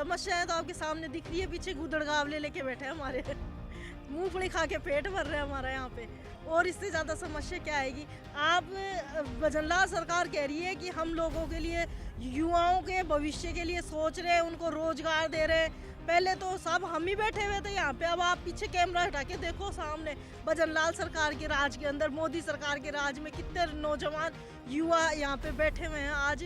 समस्याएं तो आपके सामने दिख रही है, पीछे गुदड़गावले लेके बैठे हैं हमारे मूंगफली खा के पेट भर रहे हैं हमारा यहाँ पे। और इससे ज़्यादा समस्या क्या आएगी? आप भजनलाल सरकार कह रही है कि हम लोगों के लिए, युवाओं के भविष्य के लिए सोच रहे हैं, उनको रोजगार दे रहे हैं। पहले तो सब हम ही बैठे हुए थे यहाँ पे, अब आप पीछे कैमरा हटा के देखो सामने, भजनलाल सरकार के राज के अंदर, मोदी सरकार के राज में कितने नौजवान युवा यहाँ पे बैठे हुए हैं। आज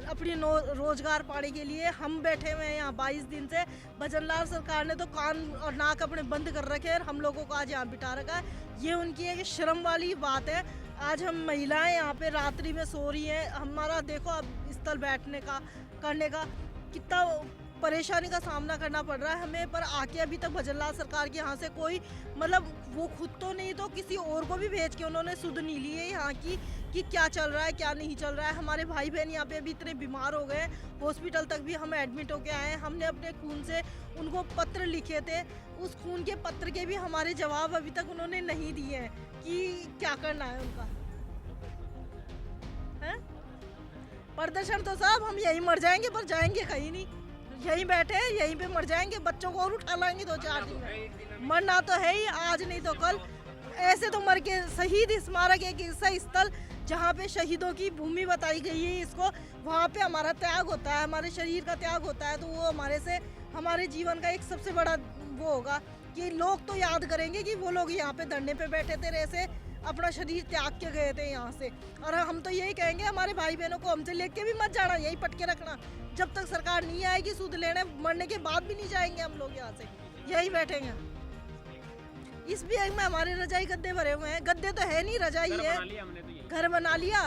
अपनी रोजगार पाने के लिए हम बैठे हुए हैं यहाँ 22 दिन से। भजनलाल सरकार ने तो कान और नाक अपने बंद कर रखे हैं और हम लोगों को आज यहाँ बिठा रखा है। ये उनकी एक शर्म वाली बात है। आज हम महिलाएं यहाँ पे रात्रि में सो रही हैं। हमारा देखो अब स्थल बैठने का, करने का कितना परेशानी का सामना करना पड़ रहा है हमें। पर आके अभी तक भजनलाल सरकार के यहाँ से कोई, मतलब वो खुद तो नहीं तो किसी और को भी भेज के उन्होंने सुध नहीं ली है यहाँ की कि क्या चल रहा है क्या नहीं चल रहा है। हमारे भाई बहन यहाँ पे अभी इतने बीमार हो गए, हॉस्पिटल तक भी हम एडमिट होके आए हैं। हमने अपने खून से उनको पत्र लिखे थे, उस खून के पत्र के भी हमारे जवाब अभी तक उन्होंने नहीं दिए हैं कि क्या करना है उनका है? प्रदर्शन तो साहब हम यहीं मर जाएंगे, पर जाएंगे कहीं नहीं, यहीं बैठे हैं, यहीं पे मर जाएंगे। बच्चों को और उठा लाएंगे 2-4 दिन में। मरना तो है ही, आज नहीं तो कल। ऐसे तो मर के शहीद स्मारक एक ऐसा स्थल जहाँ पे शहीदों की भूमि बताई गई है इसको, वहाँ पे हमारा त्याग होता है, हमारे शरीर का त्याग होता है। तो वो हमारे से, हमारे जीवन का एक सबसे बड़ा वो होगा कि लोग तो याद करेंगे कि वो लोग यहाँ पे धरने पे बैठे थे, ऐसे अपना शरीर त्याग के गए थे यहाँ से। और हम तो यही कहेंगे हमारे भाई बहनों को, हमसे लेके भी मत जाना, यही पटके रखना। जब तक सरकार नहीं आएगी सूद लेने, मरने के बाद भी नहीं जाएंगे हम लोग यहाँ से, यही बैठेंगे। इस बैग में हमारे रजाई गद्दे भरे हुए हैं। गद्दे तो है नहीं, रजाई है। घर बना लिया,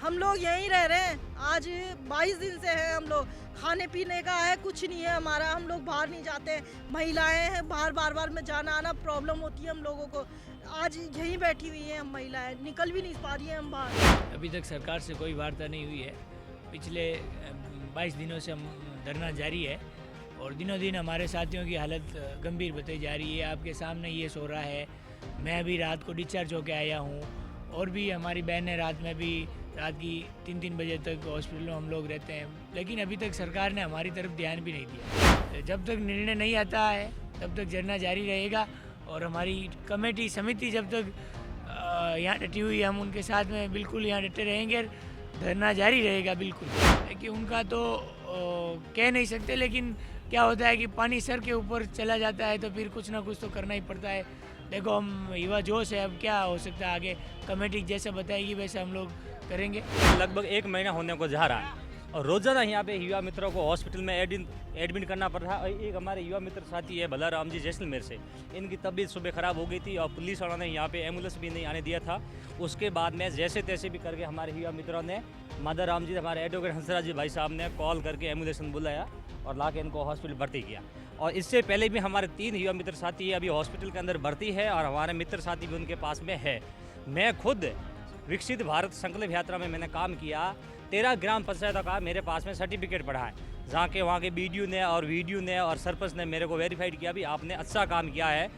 हम लोग यहीं रह रहे हैं। आज 22 दिन से हैं हम लोग, खाने पीने का है कुछ नहीं है हमारा, हम लोग बाहर नहीं जाते। महिलाएं हैं, बार में जाना आना प्रॉब्लम होती है हम लोगों को। आज यहीं बैठी हुई हैं हम महिलाएं, निकल भी नहीं पा रही हैं हम बाहर। अभी तक सरकार से कोई वार्ता नहीं हुई है। पिछले 22 दिनों से हम धरना जारी है और दिनों दिन हमारे साथियों की हालत गंभीर बताई जा रही है। आपके सामने ये सो रहा है, मैं भी रात को डिस्चार्ज होकर आया हूँ, और भी हमारी बहनें रात में भी, रात की 3-3 बजे तक हॉस्पिटल में हम लोग रहते हैं। लेकिन अभी तक सरकार ने हमारी तरफ ध्यान भी नहीं दिया। जब तक निर्णय नहीं आता है तब तक धरना जारी रहेगा और हमारी कमेटी समिति जब तक यहाँ डटी हुई है, हम उनके साथ में बिल्कुल यहाँ डटे रहेंगे। धरना जारी रहेगा बिल्कुल, कि उनका तो कह नहीं सकते, लेकिन क्या होता है कि पानी सर के ऊपर चला जाता है तो फिर कुछ ना कुछ तो करना ही पड़ता है। देखो हम युवा जोश है, अब क्या हो सकता है आगे, कमेटी जैसे बताएगी वैसे हम लोग करेंगे। लगभग 1 महीना होने को जा रहा है और रोजाना यहाँ पे युवा मित्रों को हॉस्पिटल में एडमिट करना पड़ रहा है। और एक हमारे युवा मित्र साथी है बलाराम जी जैसलमेर से, इनकी तबीयत सुबह ख़राब हो गई थी और पुलिस वालों ने यहाँ पे एम्बुलेंस भी नहीं आने दिया था। उसके बाद में जैसे तैसे भी करके हमारे युवा मित्रों ने, माधवराम जी, हमारे एडवोकेट हंसराज जी भाई साहब ने कॉल करके एम्बुलेंस बुलाया और ला के इनको हॉस्पिटल भर्ती किया। और इससे पहले भी हमारे 3 युवा मित्र साथी अभी हॉस्पिटल के अंदर भर्ती है और हमारे मित्र साथी भी उनके पास में है। मैं खुद विकसित भारत संकल्प यात्रा में मैंने काम किया, 13 ग्राम पंचायतों का मेरे पास में सर्टिफिकेट पड़ा है, जहाँ के वहाँ के बीडीओ ने और वीडियो ने और सरपंच ने मेरे को वेरीफाइड किया भी आपने अच्छा काम किया है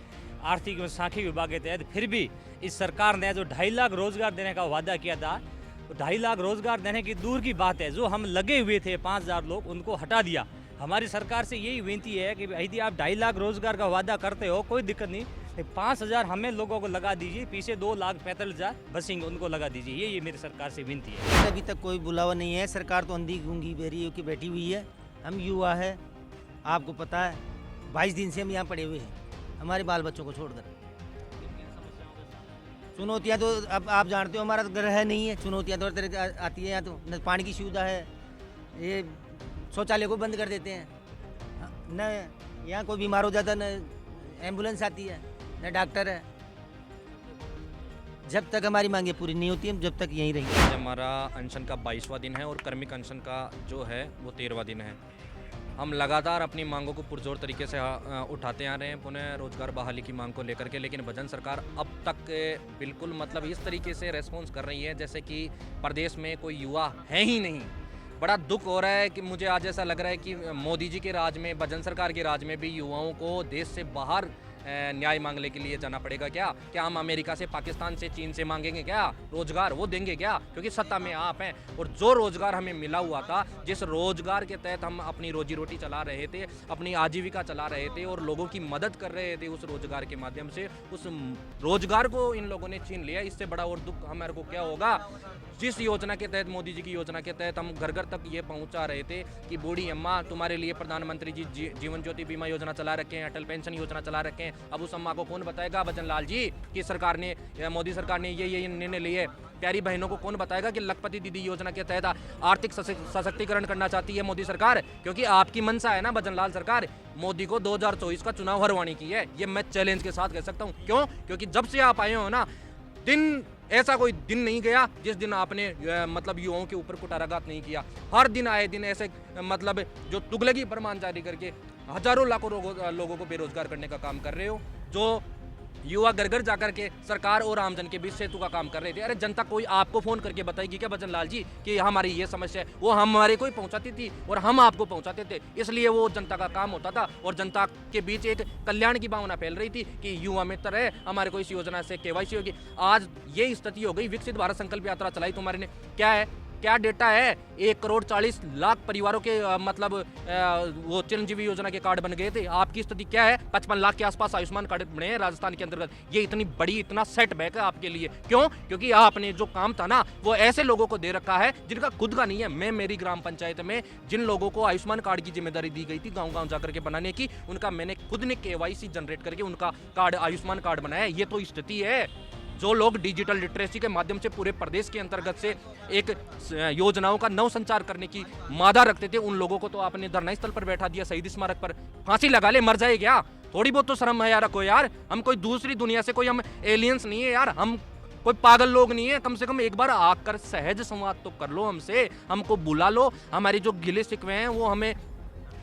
आर्थिक एवं सांख्यिकी विभाग के तहत। फिर भी इस सरकार ने जो 2.5 लाख रोजगार देने का वादा किया था, 2.5 लाख रोजगार देने की दूर की बात है, जो हम लगे हुए थे 5000 लोग, उनको हटा दिया। हमारी सरकार से यही विनती है कि यदि आप 2.5 लाख रोजगार का वादा करते हो कोई दिक्कत नहीं, 5000 हमें लोगों को लगा दीजिए, पीछे 2,45,000 बसेंगे उनको लगा दीजिए। ये मेरी सरकार से विनती है। अभी तक कोई बुलावा नहीं है, सरकार तो अंधी गूंगी बेरी होकर बैठी हुई है। हम युवा है, आपको पता है 22 दिन से हम यहाँ पड़े हुए हैं, हमारे बाल बच्चों को छोड़कर। चुनौतियाँ तो अब आप जानते हो, हमारा तो घर है नहीं है, चुनौतियाँ तो तरह आती है। यहाँ तो न पानी की सुविधा है, ये शौचालय को बंद कर देते हैं, न यहाँ कोई बीमार हो जाता न एम्बुलेंस आती है, न डॉक्टर है। जब तक हमारी मांगे पूरी नहीं होती हम जब तक यहीं रहेंगे। हमारा अनशन का 22वां दिन है और कर्मिक अनशन का जो है वो 13वां दिन है। हम लगातार अपनी मांगों को पुरजोर तरीके से उठाते आ रहे हैं, पुनः रोजगार बहाली की मांग को लेकर के। लेकिन भजन सरकार अब तक बिल्कुल मतलब इस तरीके से रेस्पॉन्स कर रही है जैसे कि प्रदेश में कोई युवा है ही नहीं। बड़ा दुख हो रहा है कि मुझे आज ऐसा लग रहा है कि मोदी जी के राज में, भजन सरकार के राज में भी युवाओं को देश से बाहर न्याय मांगने के लिए जाना पड़ेगा क्या? क्या हम अमेरिका से, पाकिस्तान से, चीन से मांगेंगे क्या रोजगार? वो देंगे क्या? क्योंकि सत्ता में आप हैं। और जो रोजगार हमें मिला हुआ था, जिस रोजगार के तहत हम अपनी रोजी रोटी चला रहे थे, अपनी आजीविका चला रहे थे और लोगों की मदद कर रहे थे उस रोजगार के माध्यम से, उस रोजगार को इन लोगों ने छीन लिया। इससे बड़ा और दुख हमारे को क्या होगा? जिस योजना के तहत, मोदी जी की योजना के तहत हम घर घर तक ये पहुंचा रहे थे कि बूढ़ी अम्मा तुम्हारे लिए प्रधानमंत्री जी जीवन ज्योति बीमा योजना चला रखे हैं, अटल पेंशन योजना चला रखे हैं। अब उस अम्मा को कौन बताएगा, भजन लाल जी, कि सरकार ने, मोदी सरकार ने ये निर्णय लिए? प्यारी बहनों को कौन बताएगा कि लखपति दीदी योजना के तहत आर्थिक सशक्तिकरण करना चाहती है मोदी सरकार? क्योंकि आपकी मंशा है ना भजन लाल सरकार, मोदी को 2024 का चुनाव हरवाने की है। ये मैं चैलेंज के साथ कह सकता हूँ। क्यों? क्योंकि जब से आप आए हो ना, दिन ऐसा कोई दिन नहीं गया जिस दिन आपने मतलब युवाओं के ऊपर कुटाराघात नहीं किया। हर दिन आए दिन ऐसे मतलब जो तुगलकी फरमान जारी करके हजारों लाखों लोगों को बेरोजगार करने का काम कर रहे हो। जो युवा घर घर जाकर के सरकार और आमजन के बीच सेतु का काम कर रहे थे। अरे जनता कोई आपको फोन करके बताएगी क्या भजन लाल जी कि हमारी ये समस्या है? वो हमारे को ही पहुंचाती थी और हम आपको पहुंचाते थे, इसलिए वो जनता का काम होता था और जनता के बीच एक कल्याण की भावना फैल रही थी कि युवा मित्र है, हमारे को इस योजना से केवाईसी होगी। आज ये स्थिति हो गई। विकसित भारत संकल्प यात्रा चलाई तुम्हारे ने, क्या है, क्या डेटा है? 1,40,00,000 परिवारों के मतलब वो चिरंजीवी योजना के कार्ड बन गए थे। आपकी स्थिति क्या है? 55 लाख के आसपास आयुष्मान कार्ड बने हैं राजस्थान के अंतर्गत। ये इतनी बड़ी, इतना सेटबैक है आपके लिए। क्यों? क्योंकि आपने जो काम था ना, वो ऐसे लोगों को दे रखा है जिनका खुद का नहीं है। मैं मेरी ग्राम पंचायत में जिन लोगों को आयुष्मान कार्ड की जिम्मेदारी दी गई थी गाँव गाँव जाकर के बनाने की, उनका मैंने खुद ने KYC जनरेट करके उनका कार्ड, आयुष्मान कार्ड बनाया। ये तो स्थिति है। जो लोग डिजिटल लिटरेसी के माध्यम से पूरे प्रदेश के अंतर्गत से एक योजनाओं का नव संचार करने की मादा रखते थे, उन लोगों को तो आपने धरना स्थल पर बैठा दिया, शहीद स्मारक पर। फांसी लगा ले, मर जाए क्या? थोड़ी बहुत तो शर्म है यार, रखो यार। हम कोई दूसरी दुनिया से, कोई हम एलियंस नहीं है यार, हम कोई पागल लोग नहीं है। कम से कम एक बार आकर सहज संवाद तो कर लो हमसे, हमको बुला लो। हमारी जो गिले शिकवे हैं वो हमें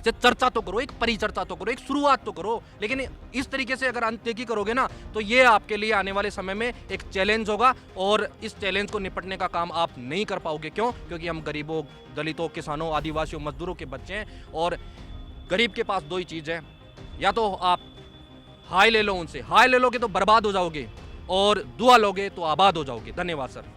चर्चा तो करो, एक परिचर्चा तो करो, एक शुरुआत तो करो। लेकिन इस तरीके से अगर अनदेखी करोगे ना, तो ये आपके लिए आने वाले समय में एक चैलेंज होगा और इस चैलेंज को निपटने का काम आप नहीं कर पाओगे। क्यों? क्योंकि हम गरीबों, दलितों, किसानों, आदिवासियों, मजदूरों के बच्चे हैं और गरीब के पास दो ही चीज़ है, या तो आप हाय ले लो उनसे, हाय ले लोगे तो बर्बाद हो जाओगे और दुआ लोगे तो आबाद हो जाओगे। धन्यवाद सर।